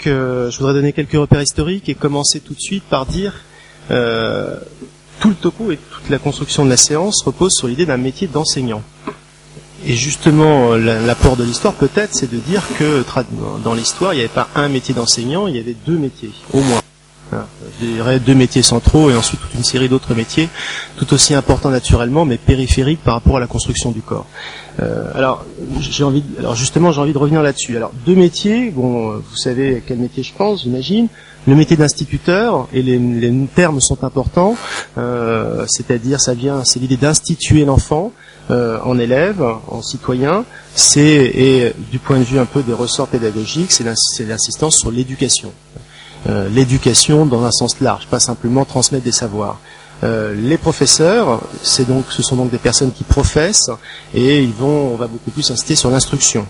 Je voudrais donner quelques repères historiques et commencer tout de suite par dire tout le topo et toute la construction de la séance repose sur l'idée d'un métier d'enseignant. Et justement, l'apport de l'histoire peut-être, c'est de dire que dans l'histoire, il n'y avait pas un métier d'enseignant, il y avait deux métiers, au moins. Je dirais deux métiers centraux et ensuite toute une série d'autres métiers, tout aussi importants naturellement, mais périphériques par rapport à la construction du corps. Alors justement, j'ai envie de revenir là-dessus. Alors, deux métiers, bon, vous savez à quel métier je pense, j'imagine. Le métier d'instituteur, et les termes sont importants, c'est-à-dire c'est l'idée d'instituer l'enfant en élève, en citoyen, et du point de vue un peu des ressorts pédagogiques, c'est l'insistance sur l'éducation. L'éducation dans un sens large, pas simplement transmettre des savoirs. Les professeurs, ce sont donc des personnes qui professent et on va beaucoup plus insister sur l'instruction.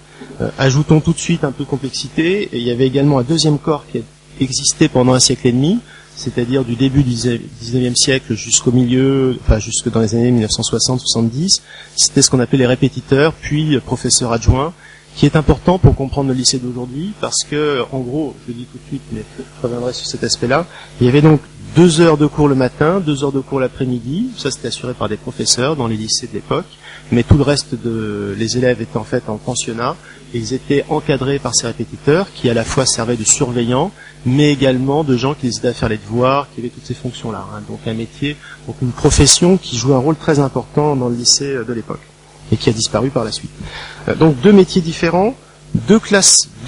Ajoutons tout de suite un peu de complexité, et il y avait également un deuxième corps qui a existé pendant un siècle et demi, c'est-à-dire du début du 19e siècle jusque dans les années 1960-70, c'était ce qu'on appelait les répétiteurs, puis professeurs adjoints, qui est important pour comprendre le lycée d'aujourd'hui, parce que, en gros, je le dis tout de suite, mais je reviendrai sur cet aspect-là, il y avait donc 2 heures de cours le matin, 2 heures de cours l'après-midi, ça c'était assuré par des professeurs dans les lycées de l'époque, mais tout le reste les élèves étaient en fait en pensionnat, et ils étaient encadrés par ces répétiteurs, qui à la fois servaient de surveillants, mais également de gens qui les aidaient à faire les devoirs, qui avaient toutes ces fonctions-là. Donc un métier, donc une profession qui jouait un rôle très important dans le lycée de l'époque, et qui a disparu par la suite. Donc deux métiers différents, deux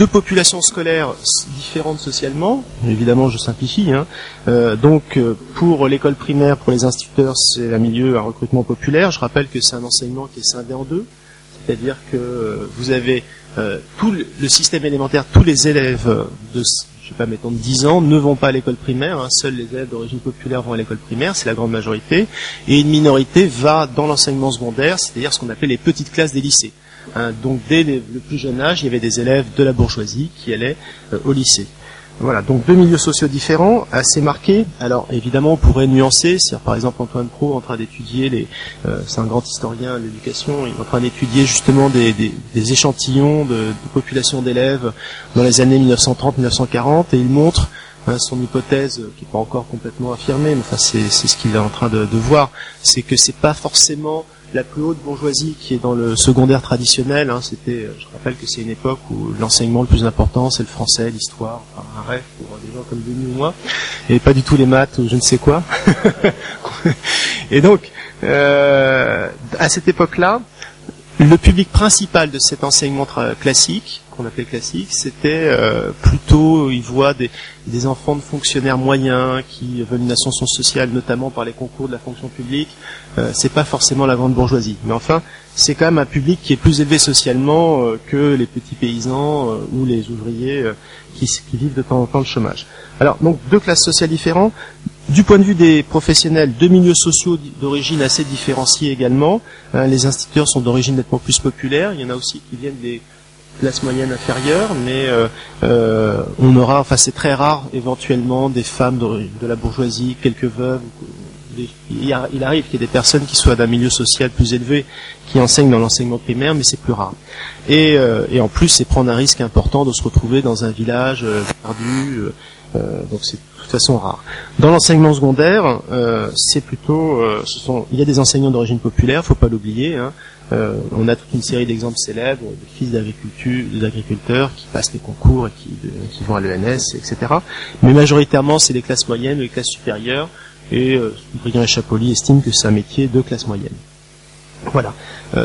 populations scolaires différentes socialement. Évidemment, je simplifie. Donc, pour l'école primaire, pour les instituteurs, c'est un recrutement populaire. Je rappelle que c'est un enseignement qui est scindé en deux. C'est-à-dire que vous avez tout le système élémentaire, tous les élèves de 10 ans ne vont pas à l'école primaire. Seuls les élèves d'origine populaire vont à l'école primaire, c'est la grande majorité. Et une minorité va dans l'enseignement secondaire, c'est-à-dire ce qu'on appelle les petites classes des lycées. Donc dès le plus jeune âge, il y avait des élèves de la bourgeoisie qui allaient au lycée. Voilà, donc deux milieux sociaux différents, assez marqués. Alors évidemment, on pourrait nuancer. C'est-à-dire, par exemple, Antoine Pro est en train d'étudier c'est un grand historien de l'éducation. Il est en train d'étudier justement des échantillons de population d'élèves dans les années 1930-1940, et il montre son hypothèse, qui n'est pas encore complètement affirmée, mais enfin c'est ce qu'il est en train de voir, c'est que c'est pas forcément la plus haute bourgeoisie qui est dans le secondaire traditionnel. Je rappelle que c'est une époque où l'enseignement le plus important, c'est le français, l'histoire, un rêve pour des gens comme Denis ou moi, et pas du tout les maths ou je ne sais quoi. Et donc, à cette époque-là, le public principal de cet enseignement classique, qu'on appelait classique, c'était plutôt, il voit des enfants de fonctionnaires moyens qui veulent une ascension sociale, notamment par les concours de la fonction publique. C'est pas forcément la grande bourgeoisie, mais enfin, c'est quand même un public qui est plus élevé socialement que les petits paysans ou les ouvriers qui vivent de temps en temps le chômage. Alors, donc, deux classes sociales différentes. Du point de vue des professionnels, deux milieux sociaux d'origine assez différenciés également. Les instituteurs sont d'origine nettement plus populaire. Il y en a aussi qui viennent des classes moyennes inférieures, mais c'est très rare éventuellement des femmes de la bourgeoisie, quelques veuves. Il arrive qu'il y ait des personnes qui soient d'un milieu social plus élevé qui enseignent dans l'enseignement primaire, mais c'est plus rare. Et en plus, c'est prendre un risque important de se retrouver dans un village perdu. Donc c'est de toute façon rare. Dans l'enseignement secondaire, c'est plutôt, il y a des enseignants d'origine populaire, faut pas l'oublier. On a toute une série d'exemples célèbres de fils d'agriculteurs qui passent les concours et qui vont à l'ENS, etc. Mais majoritairement, c'est les classes moyennes, les classes supérieures. Et Briguin et Chapoli estiment que c'est un métier de classe moyenne. Voilà.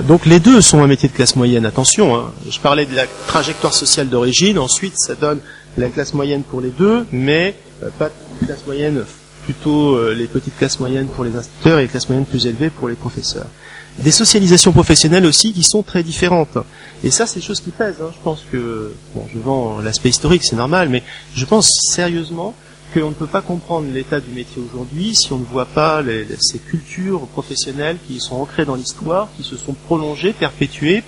Donc les deux sont un métier de classe moyenne. Attention, je parlais de la trajectoire sociale d'origine. Ensuite, ça donne la classe moyenne pour les deux, mais pas de classe moyenne, plutôt les petites classes moyennes pour les instituteurs et les classes moyennes plus élevées pour les professeurs. Des socialisations professionnelles aussi qui sont très différentes. Et ça, c'est des choses qui pèsent. Je pense que, je vends l'aspect historique, c'est normal, mais je pense sérieusement qu'on ne peut pas comprendre l'état du métier aujourd'hui si on ne voit pas ces cultures professionnelles qui sont ancrées dans l'histoire, qui se sont prolongées, perpétuées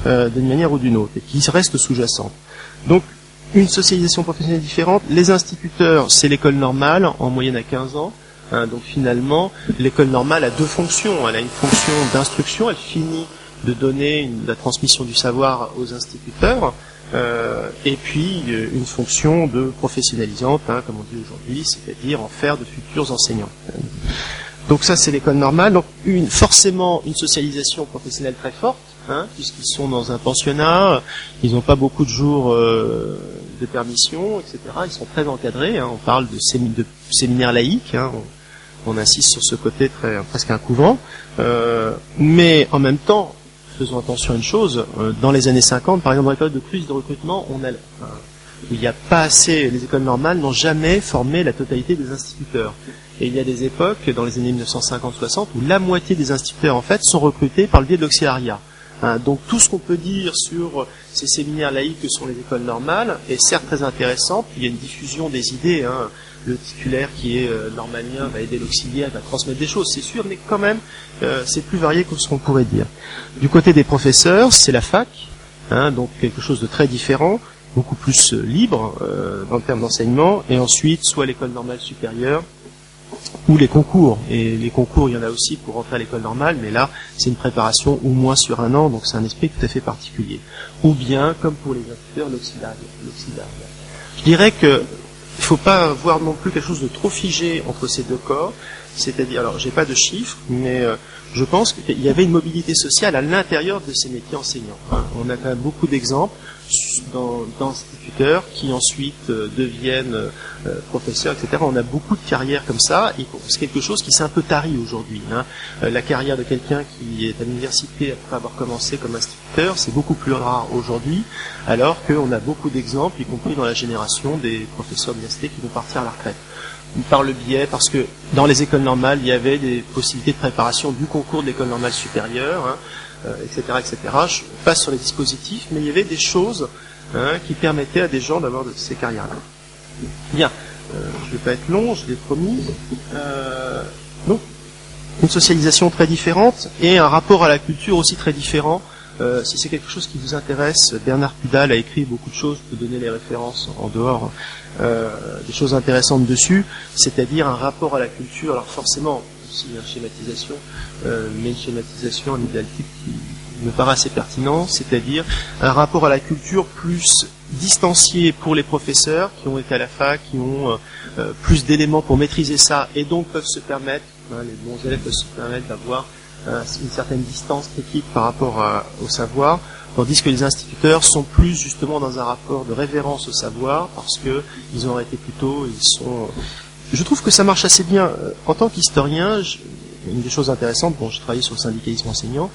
d'une manière ou d'une autre, et qui restent sous-jacentes. Donc, une socialisation professionnelle différente. Les instituteurs, c'est l'école normale, en moyenne à 15 ans. Donc finalement, l'école normale a deux fonctions. Elle a une fonction d'instruction, elle finit de donner la transmission du savoir aux instituteurs, et puis une fonction de professionnalisante, hein, comme on dit aujourd'hui, c'est-à-dire en faire de futurs enseignants. Donc ça, c'est l'école normale. Donc forcément une socialisation professionnelle très forte, hein, puisqu'ils sont dans un pensionnat, ils n'ont pas beaucoup de jours de permission, etc. Ils sont très encadrés. Hein. On parle de séminaires laïques. Hein. On insiste sur ce côté presque un couvent. Mais en même temps, faisons attention à une chose. Dans les années 50, par exemple, dans les périodes de crise de recrutement, il n'y a pas assez. Les écoles normales n'ont jamais formé la totalité des instituteurs. Et il y a des époques, dans les années 1950-60, où la moitié des instituteurs, en fait, sont recrutés par le biais de l'auxiliariat. Hein, donc tout ce qu'on peut dire sur ces séminaires laïques que sont les écoles normales est certes très intéressant. Puis il y a une diffusion des idées. Hein. Le titulaire qui est normalien va aider l'auxiliaire, va transmettre des choses, c'est sûr, mais quand même, c'est plus varié que ce qu'on pourrait dire. Du côté des professeurs, c'est la fac, hein, donc quelque chose de très différent, beaucoup plus libre en termes d'enseignement, et ensuite soit l'école normale supérieure, ou les concours. Et les concours, il y en a aussi pour rentrer à l'école normale, mais là, c'est une préparation au moins sur un an, donc c'est un esprit tout à fait particulier. Ou bien, comme pour les instituteurs, l'auxiliaire. Je dirais que il ne faut pas voir non plus quelque chose de trop figé entre ces deux corps, c'est-à-dire, alors j'ai pas de chiffres, mais je pense qu'il y avait une mobilité sociale à l'intérieur de ces métiers enseignants. On a quand même beaucoup d'exemples d'instituteurs qui ensuite deviennent professeurs, etc. On a beaucoup de carrières comme ça, et c'est quelque chose qui s'est un peu tari aujourd'hui. Hein. La carrière de quelqu'un qui est à l'université après avoir commencé comme instituteur, c'est beaucoup plus rare aujourd'hui, alors qu'on a beaucoup d'exemples, y compris dans la génération des professeurs d'université qui vont partir à la retraite. Par le biais, parce que dans les écoles normales, il y avait des possibilités de préparation du concours de l'école normale supérieure, hein, etc., etc. Je passe sur les dispositifs, mais il y avait des choses qui permettaient à des gens d'avoir de ces carrières-là. Bien, je ne vais pas être long, je l'ai promis. Donc, une socialisation très différente et un rapport à la culture aussi très différent. Si c'est quelque chose qui vous intéresse, Bernard Pudal a écrit beaucoup de choses, je peux donner les références en dehors, des choses intéressantes dessus, c'est-à-dire un rapport à la culture. Alors forcément, aussi une schématisation, mais une schématisation, un idéal type qui me paraît assez pertinent, c'est-à-dire un rapport à la culture plus distancié pour les professeurs qui ont été à la fac, qui ont plus d'éléments pour maîtriser ça, et donc peuvent se permettre, les bons élèves peuvent se permettre d'avoir une certaine distance critique par rapport au savoir, tandis que les instituteurs sont plus justement dans un rapport de révérence au savoir, parce que ils ont arrêté plus tôt, je trouve que ça marche assez bien. En tant qu'historien, une des choses intéressantes, bon, j'ai travaillé sur le syndicalisme enseignant,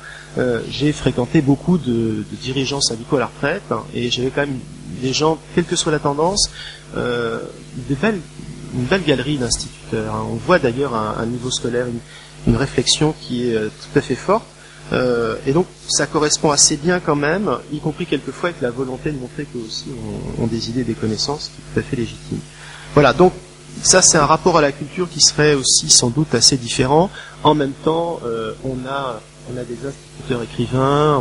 j'ai fréquenté beaucoup de dirigeants syndicaux à la retraite, hein, et j'avais quand même des gens, quelle que soit la tendance, une belle galerie d'instituteurs. Hein. On voit d'ailleurs un niveau scolaire, une réflexion qui est tout à fait forte, et donc ça correspond assez bien quand même, y compris quelquefois avec la volonté de montrer qu'eux aussi ont des idées, des connaissances qui sont tout à fait légitimes. Voilà, donc ça c'est un rapport à la culture qui serait aussi sans doute assez différent. En même temps, on a des instituteurs écrivains,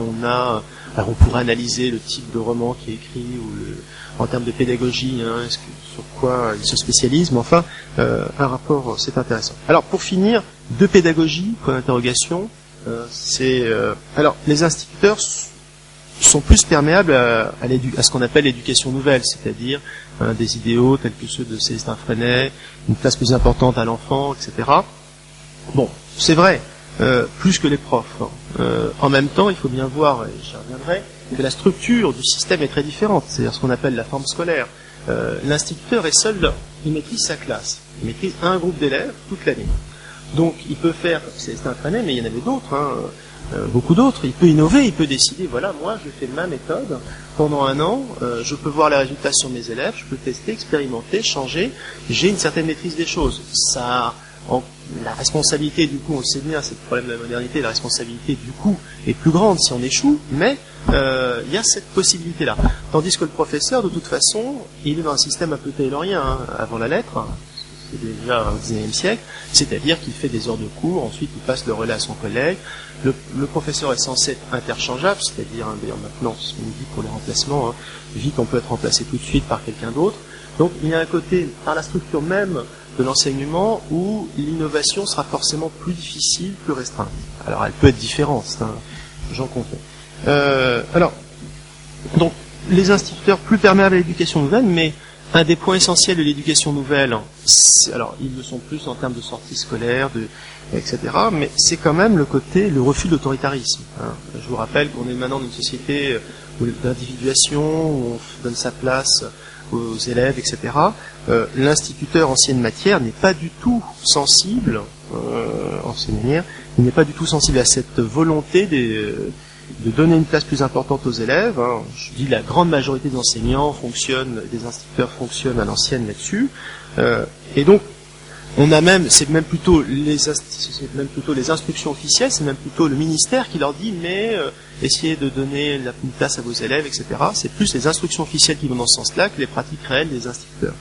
alors on pourrait analyser le type de roman qui est écrit ou en termes de pédagogie, hein, sur quoi ils se spécialisent, mais enfin, un rapport, c'est intéressant. Alors pour finir, de pédagogie, point d'interrogation, alors les instituteurs sont plus perméables à ce qu'on appelle l'éducation nouvelle, c'est-à-dire des idéaux tels que ceux de Célestin Freinet, une place plus importante à l'enfant, etc. Bon, c'est vrai, plus que les profs. En même temps, il faut bien voir, et j'y reviendrai, que la structure du système est très différente, c'est-à-dire ce qu'on appelle la forme scolaire. L'instituteur est seul, il maîtrise sa classe, il maîtrise un groupe d'élèves toute l'année. Donc il peut faire, c'est un Freinet, mais il y en avait d'autres, beaucoup d'autres, il peut innover, il peut décider, voilà, moi je fais ma méthode, pendant un an, je peux voir les résultats sur mes élèves, je peux tester, expérimenter, changer, j'ai une certaine maîtrise des choses. La responsabilité, du coup, on le sait bien, c'est le problème de la modernité, la responsabilité, du coup, est plus grande si on échoue, mais il y a cette possibilité-là. Tandis que le professeur, de toute façon, il est dans un système un peu taylorien, avant la lettre, c'est déjà au XIXe siècle, c'est-à-dire qu'il fait des heures de cours, ensuite il passe le relais à son collègue, le professeur est censé être interchangeable, c'est-à-dire, d'ailleurs maintenant, c'est ce qu'on dit pour les remplacements, vite on peut être remplacé tout de suite par quelqu'un d'autre. Donc il y a un côté, par la structure même de l'enseignement, où l'innovation sera forcément plus difficile, plus restreinte. Alors elle peut être différente, j'en conviens. Alors, donc, les instituteurs plus perméables à l'éducation nouvelle, mais un des points essentiels de l'éducation nouvelle, alors ils le sont plus en termes de sortie scolaire, etc., mais c'est quand même le refus de l'autoritarisme. Hein. Je vous rappelle qu'on est maintenant dans une société d'individuation, où on donne sa place aux élèves, etc. L'instituteur ancienne matière n'est pas du tout sensible, ancienne manière, il n'est pas du tout sensible à cette volonté de donner une place plus importante aux élèves. Hein. Je dis la grande majorité des enseignants des instituteurs fonctionnent à l'ancienne là-dessus. Et donc, c'est même plutôt les instructions officielles, c'est même plutôt le ministère qui leur dit essayez de donner une place à vos élèves, etc. C'est plus les instructions officielles qui vont dans ce sens-là que les pratiques réelles des instituteurs.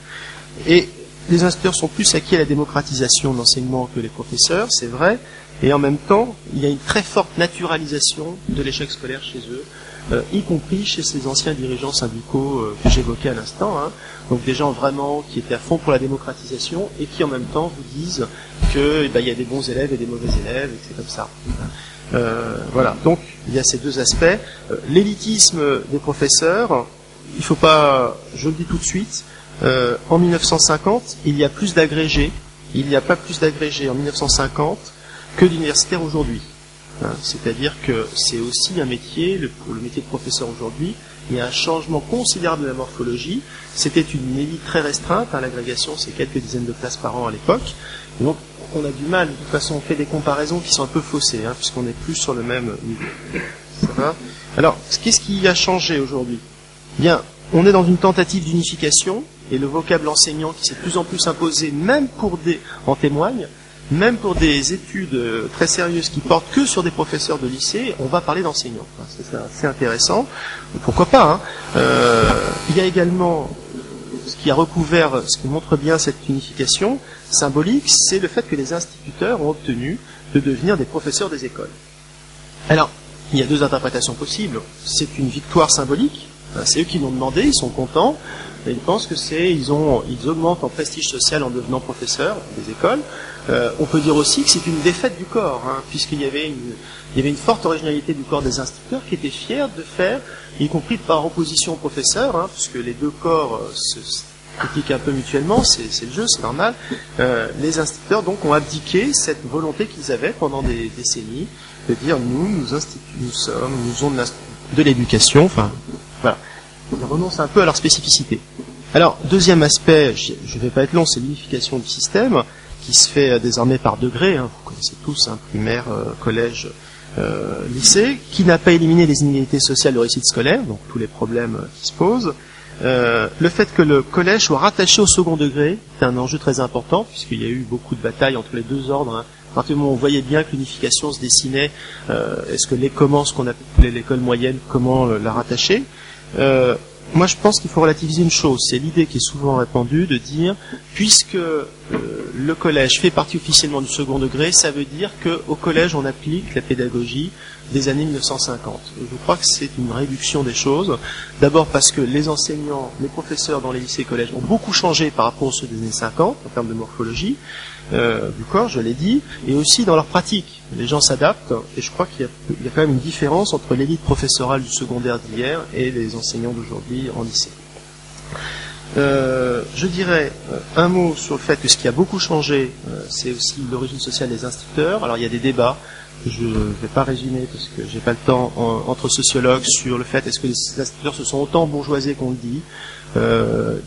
Et les instituteurs sont plus acquis à la démocratisation de l'enseignement que les professeurs, c'est vrai, et en même temps, il y a une très forte naturalisation de l'échec scolaire chez eux, y compris chez ces anciens dirigeants syndicaux que j'évoquais à l'instant, hein. Donc des gens vraiment qui étaient à fond pour la démocratisation et qui en même temps vous disent que il y a des bons élèves et des mauvais élèves et que c'est comme ça. Voilà, donc il y a ces deux aspects. L'élitisme des professeurs, il faut pas, je le dis tout de suite, en 1950, il y a plus d'agrégés, il n'y a pas plus d'agrégés en 1950 que d'universitaires aujourd'hui. Hein, c'est-à-dire que c'est aussi un métier, pour le métier de professeur aujourd'hui, il y a un changement considérable de la morphologie. C'était une élite très restreinte, hein, l'agrégation c'est quelques dizaines de places par an à l'époque. Donc on a du mal, de toute façon on fait des comparaisons qui sont un peu faussées, hein, puisqu'on n'est plus sur le même niveau. Ça va ? Alors, qu'est-ce qui a changé aujourd'hui ? Bien, on est dans une tentative d'unification, et le vocable enseignant qui s'est de plus en plus imposé, en témoigne, même pour des études très sérieuses qui portent que sur des professeurs de lycée, on va parler d'enseignants. C'est intéressant. Pourquoi pas, hein. Il y a également ce qui montre bien cette unification symbolique, c'est le fait que les instituteurs ont obtenu de devenir des professeurs des écoles. Alors, il y a deux interprétations possibles. C'est une victoire symbolique. C'est eux qui l'ont demandé, ils sont contents. Et ils pensent que ils augmentent en prestige social en devenant professeurs des écoles. On peut dire aussi que c'est une défaite du corps, hein, puisqu'il y avait une forte originalité du corps des instituteurs qui était fier de faire, y compris par opposition aux professeurs, hein, puisque les deux corps se critiquent un peu mutuellement, c'est le jeu, c'est normal. Les instituteurs donc ont abdiqué cette volonté qu'ils avaient pendant des décennies de dire nous faisons de l'éducation, enfin voilà. Ils renoncent un peu à leur spécificité. Alors, deuxième aspect, je ne vais pas être long, c'est l'unification du système, qui se fait désormais par degrés, hein, vous connaissez tous, hein, primaire, collège, lycée, qui n'a pas éliminé les inégalités sociales de réussite scolaire, donc tous les problèmes qui se posent. Le fait que le collège soit rattaché au second degré, c'est un enjeu très important, puisqu'il y a eu beaucoup de batailles entre les deux ordres, hein. À partir du moment où on voyait bien que l'unification se dessinait, est-ce que ce qu'on appelait l'école moyenne, comment la rattacher? Moi, je pense qu'il faut relativiser une chose. C'est l'idée qui est souvent répandue de dire, puisque le collège fait partie officiellement du second degré, ça veut dire qu'au collège, on applique la pédagogie des années 1950. Je crois que c'est une réduction des choses. D'abord parce que les enseignants, les professeurs dans les lycées et collèges ont beaucoup changé par rapport à ceux des années 50, en termes de morphologie du corps, je l'ai dit, et aussi dans leur pratique. Les gens s'adaptent, et je crois qu'il y a quand même une différence entre l'élite professorale du secondaire d'hier et les enseignants d'aujourd'hui en lycée. Je dirais un mot sur le fait que ce qui a beaucoup changé, c'est aussi l'origine sociale des instituteurs. Alors il y a des débats, je ne vais pas résumer parce que j'ai pas le temps, entre sociologues sur le fait est-ce que les instituteurs se sont autant bourgeoisés qu'on le dit.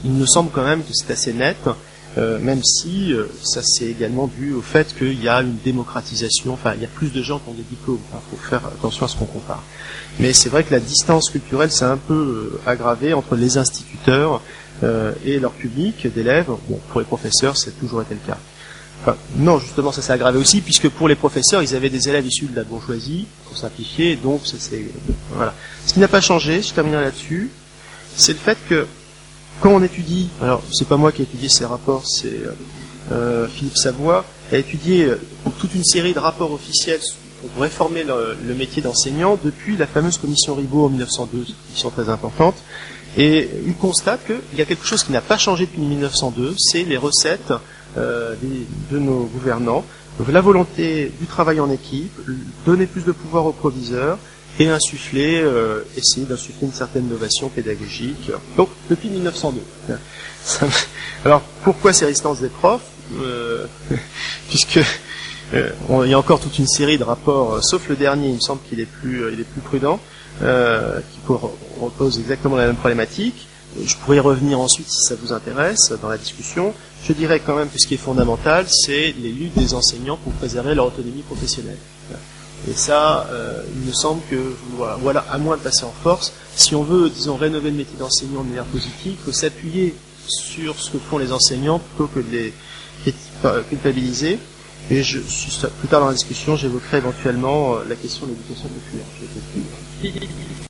Il me semble quand même que c'est assez net. Même si ça c'est également dû au fait qu'il y a une démocratisation, enfin il y a plus de gens qui ont des diplômes, il faut faire attention à ce qu'on compare. Mais c'est vrai que la distance culturelle s'est un peu aggravée entre les instituteurs et leur public d'élèves. Bon, pour les professeurs, ça a toujours été le cas. Enfin, non, justement, ça s'est aggravé aussi, puisque pour les professeurs, ils avaient des élèves issus de la bourgeoisie, pour simplifier, donc voilà. Ce qui n'a pas changé, je terminerai là-dessus, c'est le fait que quand on étudie, alors c'est pas moi qui ai étudié ces rapports, c'est Philippe Savoie, a étudié toute une série de rapports officiels pour réformer le métier d'enseignant depuis la fameuse commission Ribot en 1902, une commission très importante, et il constate qu'il y a quelque chose qui n'a pas changé depuis 1902, c'est les recettes de nos gouvernants, donc la volonté du travail en équipe, donner plus de pouvoir aux proviseurs, et essayer d'insuffler une certaine innovation pédagogique. Donc, depuis 1902. Alors, pourquoi ces résistances des profs Puisque il y a encore toute une série de rapports, sauf le dernier, il me semble qu'il est plus prudent, qui repose exactement la même problématique. Je pourrais y revenir ensuite si ça vous intéresse dans la discussion. Je dirais quand même que ce qui est fondamental, c'est les luttes des enseignants pour préserver leur autonomie professionnelle. Et ça, il me semble que, voilà, à moins de passer en force, si on veut, disons, rénover le métier d'enseignant de manière positive, il faut s'appuyer sur ce que font les enseignants plutôt que de les culpabiliser. Et plus tard dans la discussion, j'évoquerai éventuellement la question de l'éducation populaire.